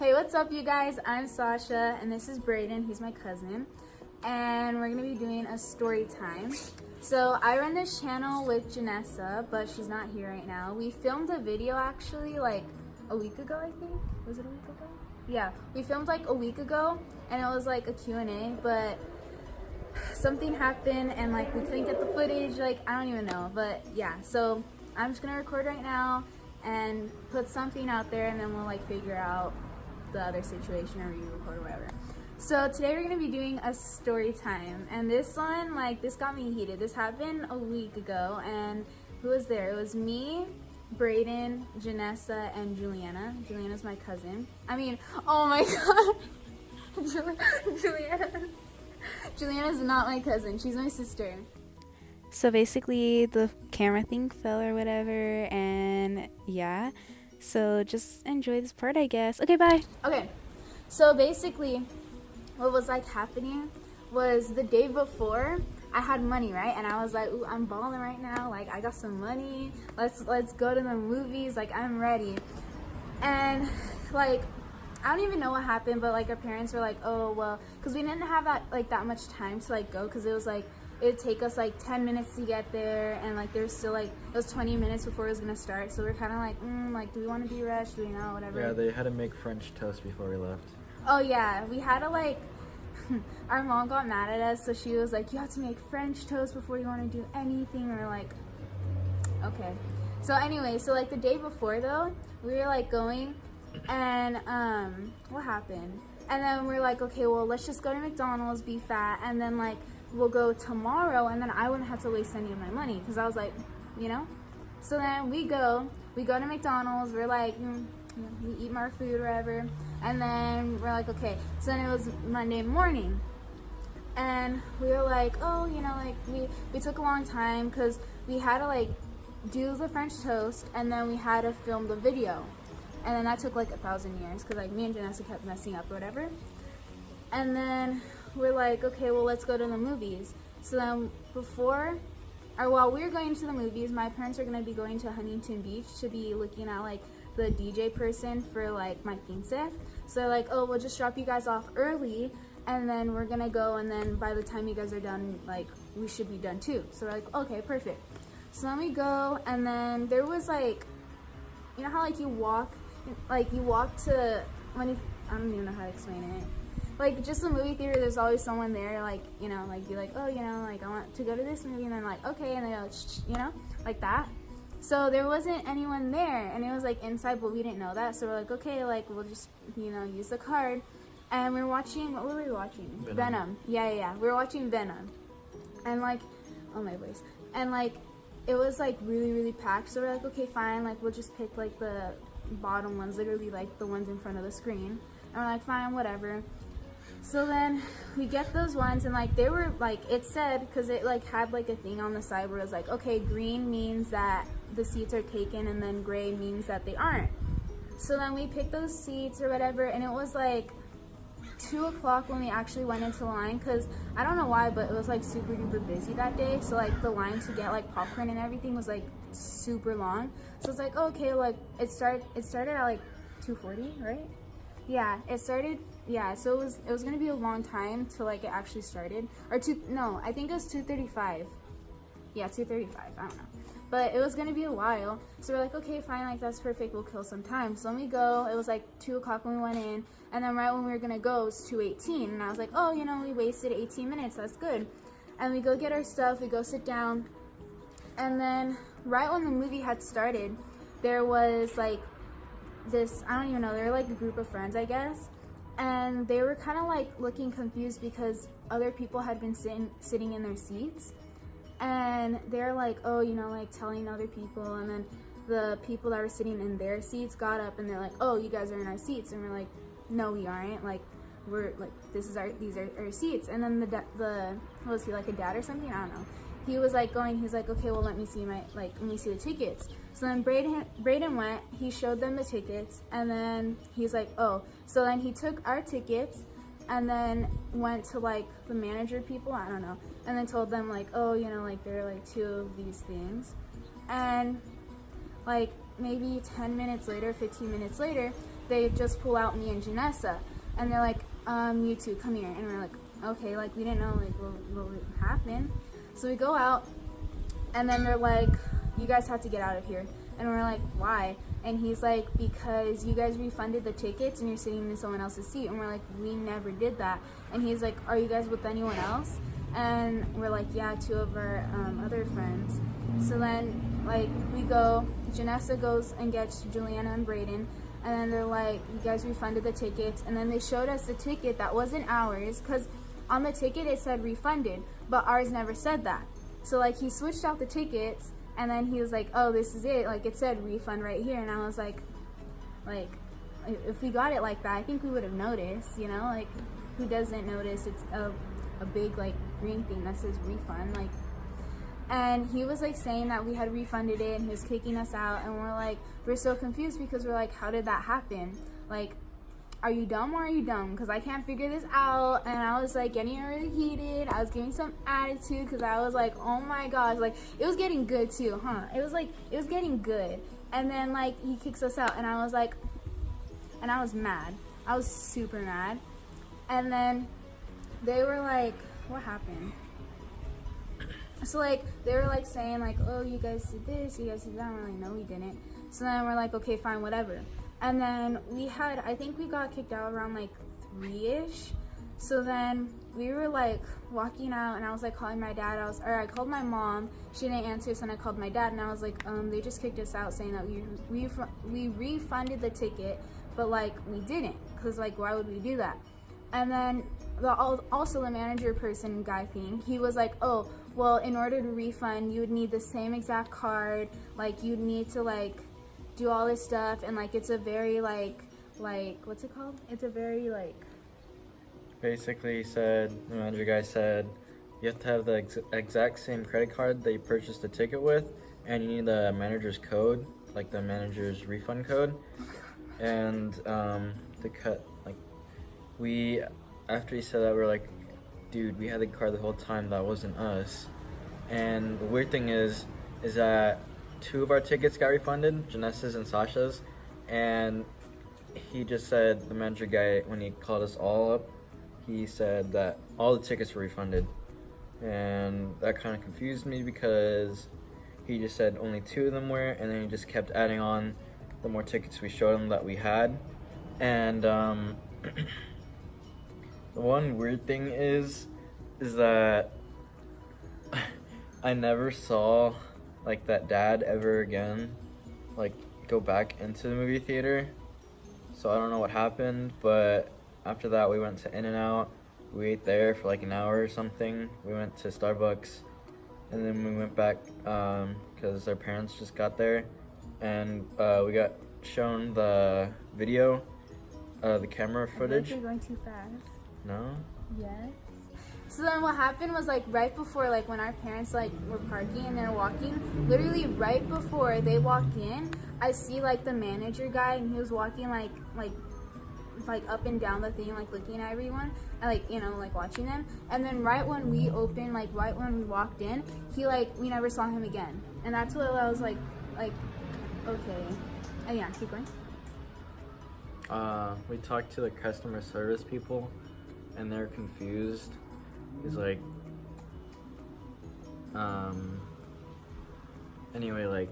Hey, what's up, you guys? I'm Sasha, and this is Brayden. He's my cousin, and we're gonna be doing a story time. So I run this channel with Janessa, but she's not here right now. We filmed a video actually like a week ago, I think. Was it a week ago? Yeah, we filmed like a week ago, and it was like a Q&A, but something happened and like we couldn't get the footage. Like, I don't even know, but yeah. So I'm just gonna record right now and put something out there, and then we'll like figure out the other situation or re-record or whatever. So today we're gonna be doing a story time, and this one, like, this got me heated. This happened a week ago, and who was there? It was me, Brayden, Janessa, and Juliana. Juliana's my cousin. I mean, oh my god, Juliana's not my cousin. She's my sister. So basically, the camera thing fell or whatever, and yeah. So just enjoy this part, I guess. Okay, bye. Okay, so basically what was like happening was the day before I had money, right? And I was like, ooh, I'm balling right now. Like, I got some money. Let's go to the movies. Like, I'm ready. And like, I don't even know what happened, but like our parents were like, oh, well, because we didn't have that much time to like go, because it was like, it'd take us like 10 minutes to get there, and like there's still like, it was 20 minutes before it was gonna start, so we're kind of like, like, do we want to be rushed, do we know, whatever. Yeah, they had to make French toast before we left. Oh yeah, we had to like, our mom got mad at us, so she was like, you have to make French toast before you want to do anything. We're like, okay. So anyway, so like the day before though, we were like going, and what happened? And then we're like, okay, well, let's just go to McDonald's, be fat, and then like we'll go tomorrow, and then I wouldn't have to waste any of my money, because I was like, you know. So then we go to McDonald's, we're like, we eat our food or whatever, and then we're like, okay. So then it was Monday morning, and we were like, oh, you know, like we took a long time because we had to like do the French toast, and then we had to film the video, and then that took like 1,000 years because like me and Janessa kept messing up or whatever. And then we're like, okay, well, let's go to the movies. So then while we were going to the movies, my parents are gonna be going to Huntington Beach to be looking at like the DJ person for like my quince. So they're like, oh, we'll just drop you guys off early, and then we're gonna go, and then by the time you guys are done, like, we should be done too. So we're like, okay, perfect. So then we go, and then there was like, you know how like you walk to, I don't even know how to explain it. Like, just the movie theater, there's always someone there, like, you know, like, be like, oh, you know, like, I want to go to this movie, and then like, okay, and they go, you know, like that. So there wasn't anyone there, and it was like inside, but we didn't know that. So we're like, okay, like, we'll just, you know, use the card. And we're watching, what were we watching? Venom. Yeah. We were watching Venom. And like, oh my voice. And like, it was like really, really packed. So we're like, okay, fine, like, we'll just pick like the bottom ones, literally like the ones in front of the screen. And we're like, fine, whatever. So then we get those ones, and like they were like, it said, because it like had like a thing on the side where it was like, okay, green means that the seats are taken, and then gray means that they aren't. So then we picked those seats or whatever, and it was like 2 o'clock when we actually went into the line, because I don't know why, but it was like super duper busy that day. So like the line to get like popcorn and everything was like super long. So it's like, okay, like it started at like 2:40, right? Yeah, it started. Yeah, so it was gonna be a long time till like it actually started, or I think it was 2:35. Yeah, 2:35. I don't know, but it was gonna be a while. So we're like, okay, fine, like that's perfect. We'll kill some time. So when we go, it was like 2 o'clock when we went in, and then right when we were gonna go, it was 2:18, and I was like, oh, you know, we wasted 18 minutes. That's good. And we go get our stuff. We go sit down, and then right when the movie had started, there was like this, I don't even know, they were like a group of friends, I guess, and they were kind of like looking confused because other people had been sitting in their seats, and they're like, oh, you know, like telling other people, and then the people that were sitting in their seats got up and they're like, oh, you guys are in our seats, and we're like, no, we aren't, like, we're like, these are our seats. And then the what was he, like a dad or something, I don't know, he was like he's like, okay, well, let me see the tickets. So then Brayden went, he showed them the tickets, and then he's like, oh. So then he took our tickets and then went to like the manager people, I don't know, and then told them like, oh, you know, like there are like 2 of these things. And like maybe 10 minutes later, 15 minutes later, they just pull out me and Janessa, and they're like, you two, come here. And we're like, okay, like, we didn't know, like, what would happen. So we go out, and then they're like, you guys have to get out of here. And we're like, why? And he's like, because you guys refunded the tickets and you're sitting in someone else's seat. And we're like, we never did that. And he's like, are you guys with anyone else? And we're like, yeah, 2 of our other friends. So then, like, we go, Janessa goes and gets Juliana and Brayden. And then they're like, you guys refunded the tickets. And then they showed us the ticket that wasn't ours, because on the ticket it said refunded, but ours never said that. So, like, he switched out the tickets, and then he was like, oh, this is it. Like, it said refund right here. And I was like, if we got it like that, I think we would have noticed, you know? Like, who doesn't notice it's a big, like, green thing that says refund? Like, and he was, like, saying that we had refunded it, and he was kicking us out. And we're like, we're so confused, because we're like, how did that happen? Like, are you dumb or are you dumb? Because I can't figure this out. And I was like getting really heated. I was giving some attitude, because I was like, oh my gosh, like, it was getting good too, huh? It was getting good. And then, like, he kicks us out, and I was like, and I was mad. I was super mad. And then they were like, what happened? So, like, they were like saying, like, oh, you guys did this, you guys did that. And we're like, no, we didn't. So then we're like, okay, fine, whatever. And then I think we got kicked out around like 3-ish. So then we were like walking out, and I was like calling my dad. I called my mom. She didn't answer, so then I called my dad, and I was like, they just kicked us out, saying that we refunded the ticket, but like we didn't, because like why would we do that? And then also the manager person guy thing, he was like, oh, well, in order to refund, you would need the same exact card. Like, you'd need to like do all this stuff, and like it's a very like what's it called? It's a very like. Basically, he said, the manager guy said, you have to have the exact same credit card that you purchased the ticket with, and you need the manager's code, like the manager's refund code, and to cut, like, after he said that, we were like, dude, we had the card the whole time, that wasn't us. And the weird thing is that 2 of our tickets got refunded, Janessa's and Sasha's, and he just said, the manager guy, when he called us all up, he said that all the tickets were refunded. And that kind of confused me, because he just said only 2 of them were, and then he just kept adding on the more tickets we showed him that we had. And the one weird thing is that I never saw like that dad ever again, like, go back into the movie theater. So I don't know what happened, but after that we went to In-N-Out. We ate there for like an hour or something. We went to Starbucks, and then we went back because our parents just got there, and we got shown the video, the camera footage. I feel like you're going too fast. No? Yes. So then what happened was, like, right before, like, when our parents, like, were parking and they're walking, literally right before they walked in, I see, like, the manager guy, and he was walking, like up and down the thing, like, looking at everyone, and, like, you know, like, watching them. And then right when we opened, like, right when we walked in, he, like, we never saw him again. And that's what I was like, okay. And yeah, keep going. We talked to the customer service people, and they're confused. He's like, anyway, like,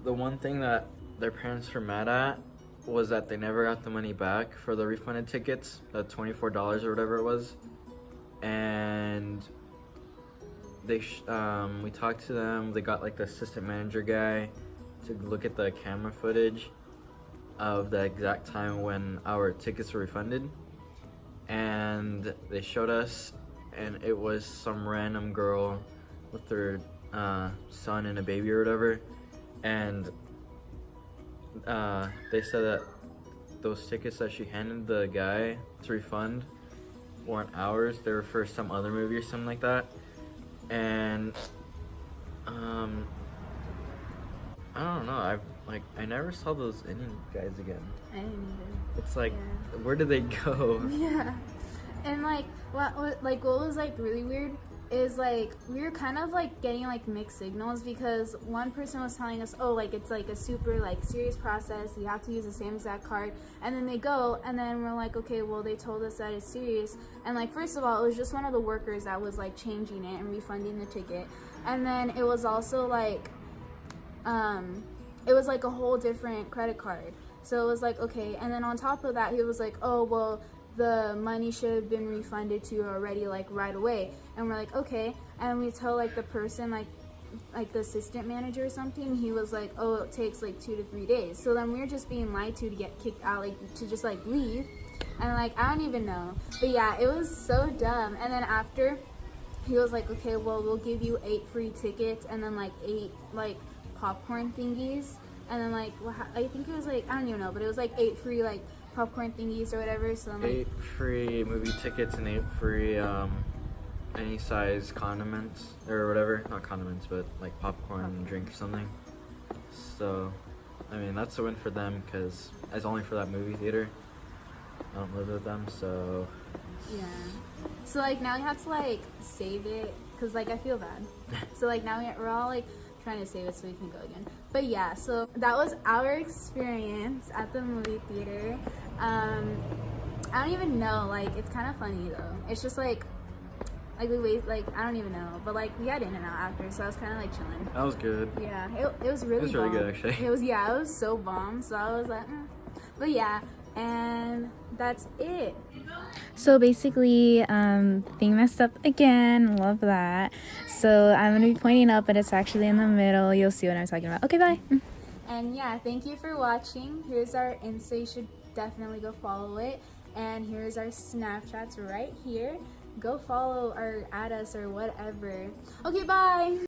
the one thing that their parents were mad at was that they never got the money back for the refunded tickets, the $24 or whatever it was. And they we talked to them. They got like the assistant manager guy to look at the camera footage of the exact time when our tickets were refunded, and they showed us, and it was some random girl with her son and a baby or whatever, and they said that those tickets that she handed the guy to refund weren't ours. They were for some other movie or something like that. And I don't know, I never saw those Indian guys again. I didn't either. It's like, yeah. Where did they go? Yeah. And like what was like really weird is like we were kind of like getting like mixed signals, because one person was telling us, oh, like it's like a super like serious process, you have to use the same exact card, and then they go and then we're like, okay, well they told us that it's serious, and like first of all it was just one of the workers that was like changing it and refunding the ticket, and then it was also like it was like a whole different credit card. So it was like, okay, and then on top of that he was like, oh well, the money should have been refunded to you already, like right away. And we're like, okay. And we tell like the person, like the assistant manager or something, he was like, oh, it takes like 2 to 3 days. So then we were just being lied to get kicked out, like to just like leave. And like I don't even know, but yeah, it was so dumb. And then after, he was like, okay, well we'll give you 8 free tickets and then like 8 like popcorn thingies, and then like I think it was like, I don't even know, but it was like 8 free like popcorn thingies or whatever. So I'm like, 8 free movie tickets and 8 free any size condiments or whatever, not condiments but like popcorn and drink or something. So I mean that's a win for them, because it's only for that movie theater. I don't live with them, so yeah. So like now we have to like save it, because like I feel bad. So like now we're all like trying to save it so we can go again. But yeah, so that was our experience at the movie theater. I don't even know, like it's kind of funny though. It's just like we wait, like I don't even know, but like we got in and out after, so I was kind of like chilling. that was good. Yeah, it was really. It was really bomb. good actually. It was, yeah, it was so bomb. So I was like, but yeah, and that's it. So basically, the thing messed up again. Love that. So I'm gonna be pointing up, but it's actually in the middle. You'll see what I'm talking about. Okay, bye. And yeah, thank you for watching. Here's our Insta. You should definitely go follow it. And here's our Snapchats right here. Go follow or add us or whatever. Okay, bye.